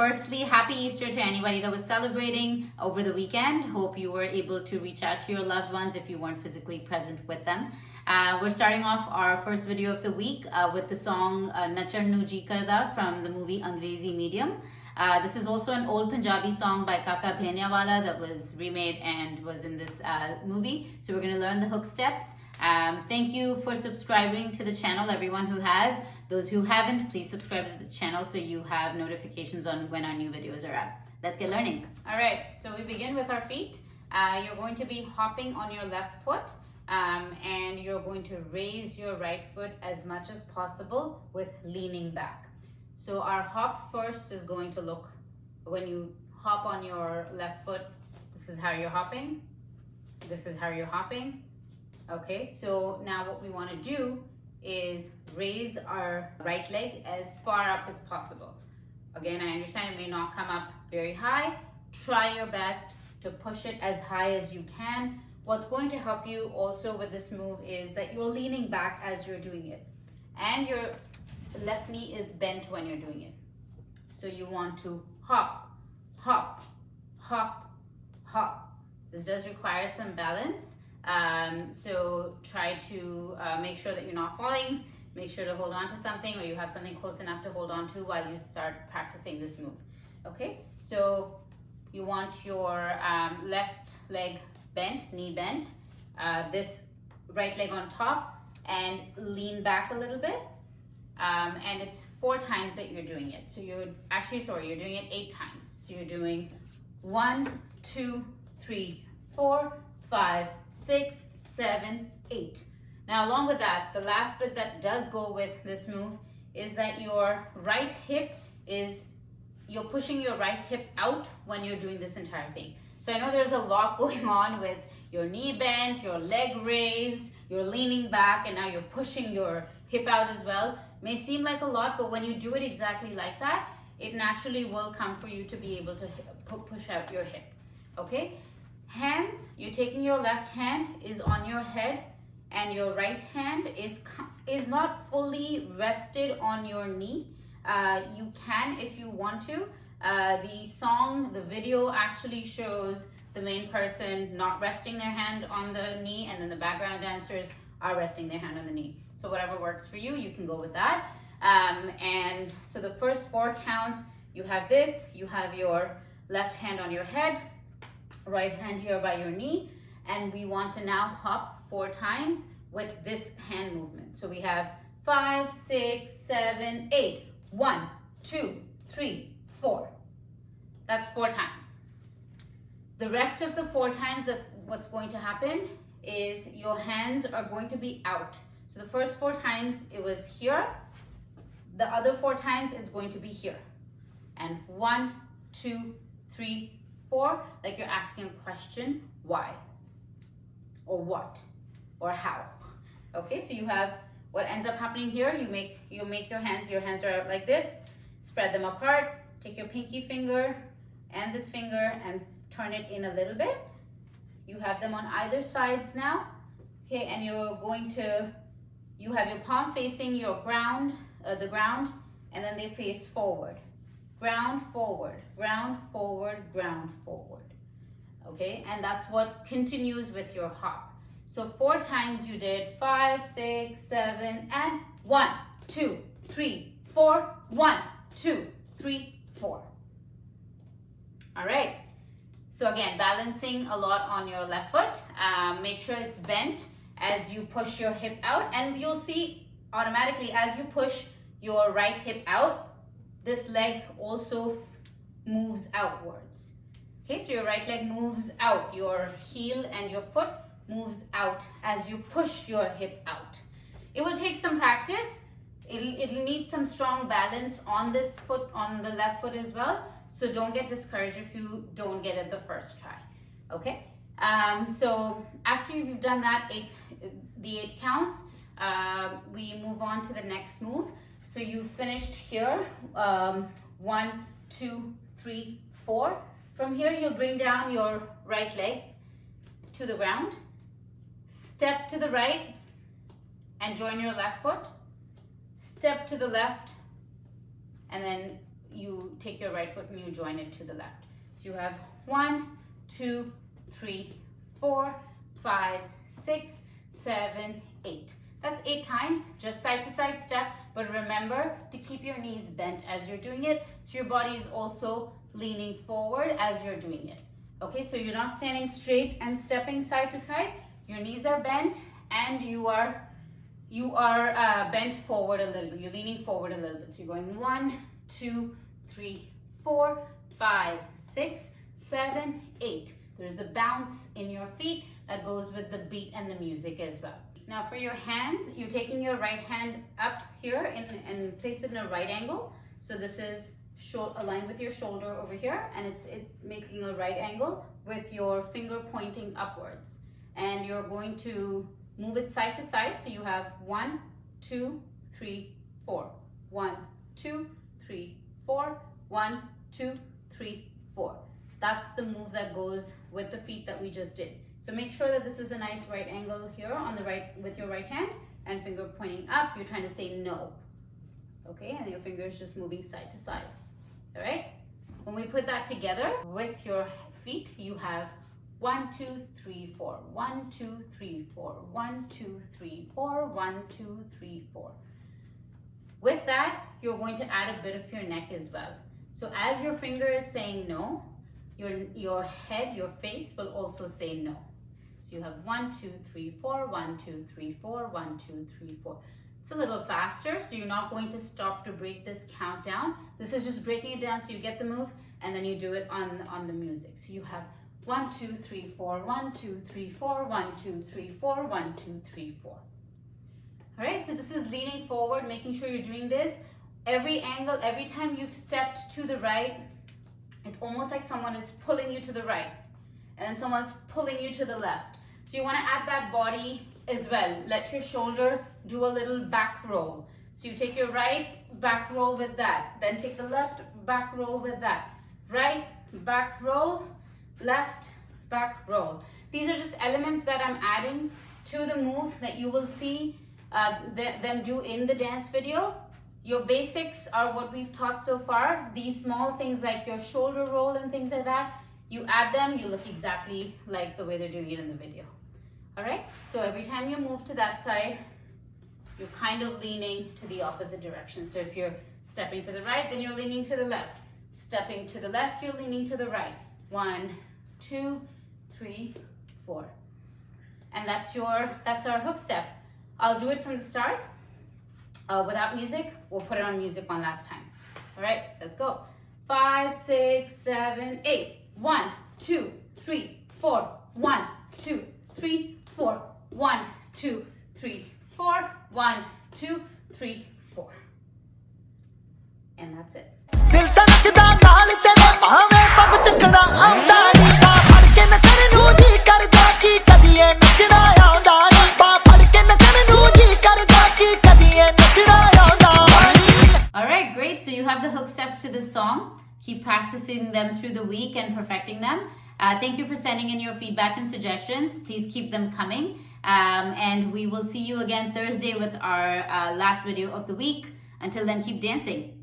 Firstly, happy Easter to anybody that was celebrating over the weekend. Hope you were able to reach out to your loved ones if you weren't physically present with them. We're starting off our first video of the week with the song Nachan Nu Jee Karda from the movie Angrezi Medium. This is also an old Punjabi song by Kaka Bheniawala that was remade and was in this movie. So we're going to learn the hook steps. Thank you for subscribing to the channel, everyone who has. Those who haven't, please subscribe to the channel so you have notifications on when our new videos are out. Let's get learning. All right, so we begin with our feet. You're going to be hopping on your left foot and you're going to raise your right foot as much as possible with leaning back. So our hop first is going to look, when you hop on your left foot, this is how you're hopping. This is how you're hopping. Okay, so now what we want to do is raise our right leg as far up as possible. Again, I understand it may not come up very high. Try your best to push it as high as you can. What's going to help you also with this move is that you're leaning back as you're doing it. And your left knee is bent when you're doing it. So you want to hop, hop, hop, hop. This does require some balance. So try to make sure that you're not falling. Make sure to hold on to something, or you have something close enough to hold on to while you start practicing this move. Okay, so you want your left leg bent, knee bent, this right leg on top, and lean back a little bit. And it's 4 times that you're doing it. So you're doing it 8 times. So you're doing 1, 2, 3, 4, 5, 6, 7, 8. Now, along with that, the last bit that does go with this move is that your right hip you're pushing your right hip out when you're doing this entire thing. So I know there's a lot going on with your knee bent, your leg raised, you're leaning back, and now you're pushing your hip out as well. May seem like a lot, but when you do it exactly like that, it naturally will come for you to be able to push out your hip. Okay? Hands, you're taking your left hand is on your head, and your right hand is not fully rested on your knee. You can if you want to. The video actually shows the main person not resting their hand on the knee, and then the background dancers are resting their hand on the knee. So whatever works for you, you can go with that. And so the first 4 counts, you have this, you have your left hand on your head, right hand here by your knee, and we want to now hop 4 times with this hand movement. So we have 5, 6, 7, 8. 1, 2, 3, 4. That's 4 times. The rest of the 4 times, that's what's going to happen is your hands are going to be out. So the first 4 times it was here. The other 4 times it's going to be here. And 1, 2, 3, 4, like you're asking a question, why? Or what? Or how? Okay, so you have what ends up happening here. You make your hands are out like this, spread them apart, take your pinky finger and this finger and turn it in a little bit. You have them on either sides now. Okay, and you have your palm facing your ground, the ground, and then they face forward. Ground, forward, ground, forward, ground, forward. Okay, and that's what continues with your hop. So 4 times you did 5, 6, 7, and 1, 2, 3, 4, 1, 2, 3, 4. All right. So again, balancing a lot on your left foot. Make sure it's bent as you push your hip out, and you'll see automatically as you push your right hip out, this leg also moves outwards. Okay, so your right leg moves out, your heel and your foot moves out as you push your hip out. It will take some practice. It'll need some strong balance on this foot, on the left foot as well. So don't get discouraged if you don't get it the first try. Okay. So after you've done that, the 8 counts, we move on to the next move. So you finished here, 1, 2, 3, 4. From here, you'll bring down your right leg to the ground. Step to the right and join your left foot. Step to the left, and then you take your right foot and you join it to the left. So you have 1, 2, 3, 4, 5, 6, 7, 8. That's 8 times, just side to side step, but remember to keep your knees bent as you're doing it, so your body is also leaning forward as you're doing it. Okay, so you're not standing straight and stepping side to side, your knees are bent and you are bent forward a little bit, you're leaning forward a little bit. So you're going 1, 2, 3, 4, 5, 6, 7, 8. There's a bounce in your feet that goes with the beat and the music as well. Now for your hands, you're taking your right hand up here and place it in a right angle. So this is aligned with your shoulder over here, and it's making a right angle with your finger pointing upwards. And you're going to move it side to side. So you have 1, 2, 3, 4. 1, 2, 3, 4. 1, 2, 3, 4. That's the move that goes with the feet that we just did. So make sure that this is a nice right angle here on the right with your right hand and finger pointing up. You're trying to say no. Okay, and your fingers just moving side to side. All right? When we put that together with your feet, you have 1, 2, 3, 4. 1, 2, 3, 4. 1, 2, 3, 4. 1, 2, 3, 4. With that, you're going to add a bit of your neck as well. So as your finger is saying no, your head, your face will also say no. So you have 1, 2, 3, 4, 1, 2, 3, 4, 1, 2, 3, 4. It's a little faster, so you're not going to stop to break this countdown. This is just breaking it down so you get the move, and then you do it on the music. So you have 1, 2, 3, 4, 1, 2, 3, 4, 1, 2, 3, 4, 1, 2, 3, 4. All right, so this is leaning forward, making sure you're doing this. Every angle, every time you've stepped to the right, it's almost like someone is pulling you to the right, and then someone's pulling you to the left. So you want to add that body as well. Let your shoulder do a little back roll. So you take your right back roll with that, then take the left back roll with that. Right back roll, left back roll. These are just elements that I'm adding to the move that you will see them do in the dance video. Your basics are what we've taught so far. These small things like your shoulder roll and things like that, you add them, you look exactly like the way they're doing it in the video. All right, so every time you move to that side, you're kind of leaning to the opposite direction. So if you're stepping to the right, then you're leaning to the left. Stepping to the left, you're leaning to the right. 1, 2, 3, 4. And that's our hook step. I'll do it from the start. Without music, we'll put it on music one last time. All right, let's go. 5, 6, 7, 8. 1, 2, 3, 4. 1, 2, 3, 4. 1, 2, 3, 4. 1, 2, 3, 4. And that's it. Alright, great. So you have the hook steps to this song. Keep practicing them through the week and perfecting them. Thank you for sending in your feedback and suggestions. Please keep them coming. And we will see you again Thursday with our last video of the week. Until then, keep dancing.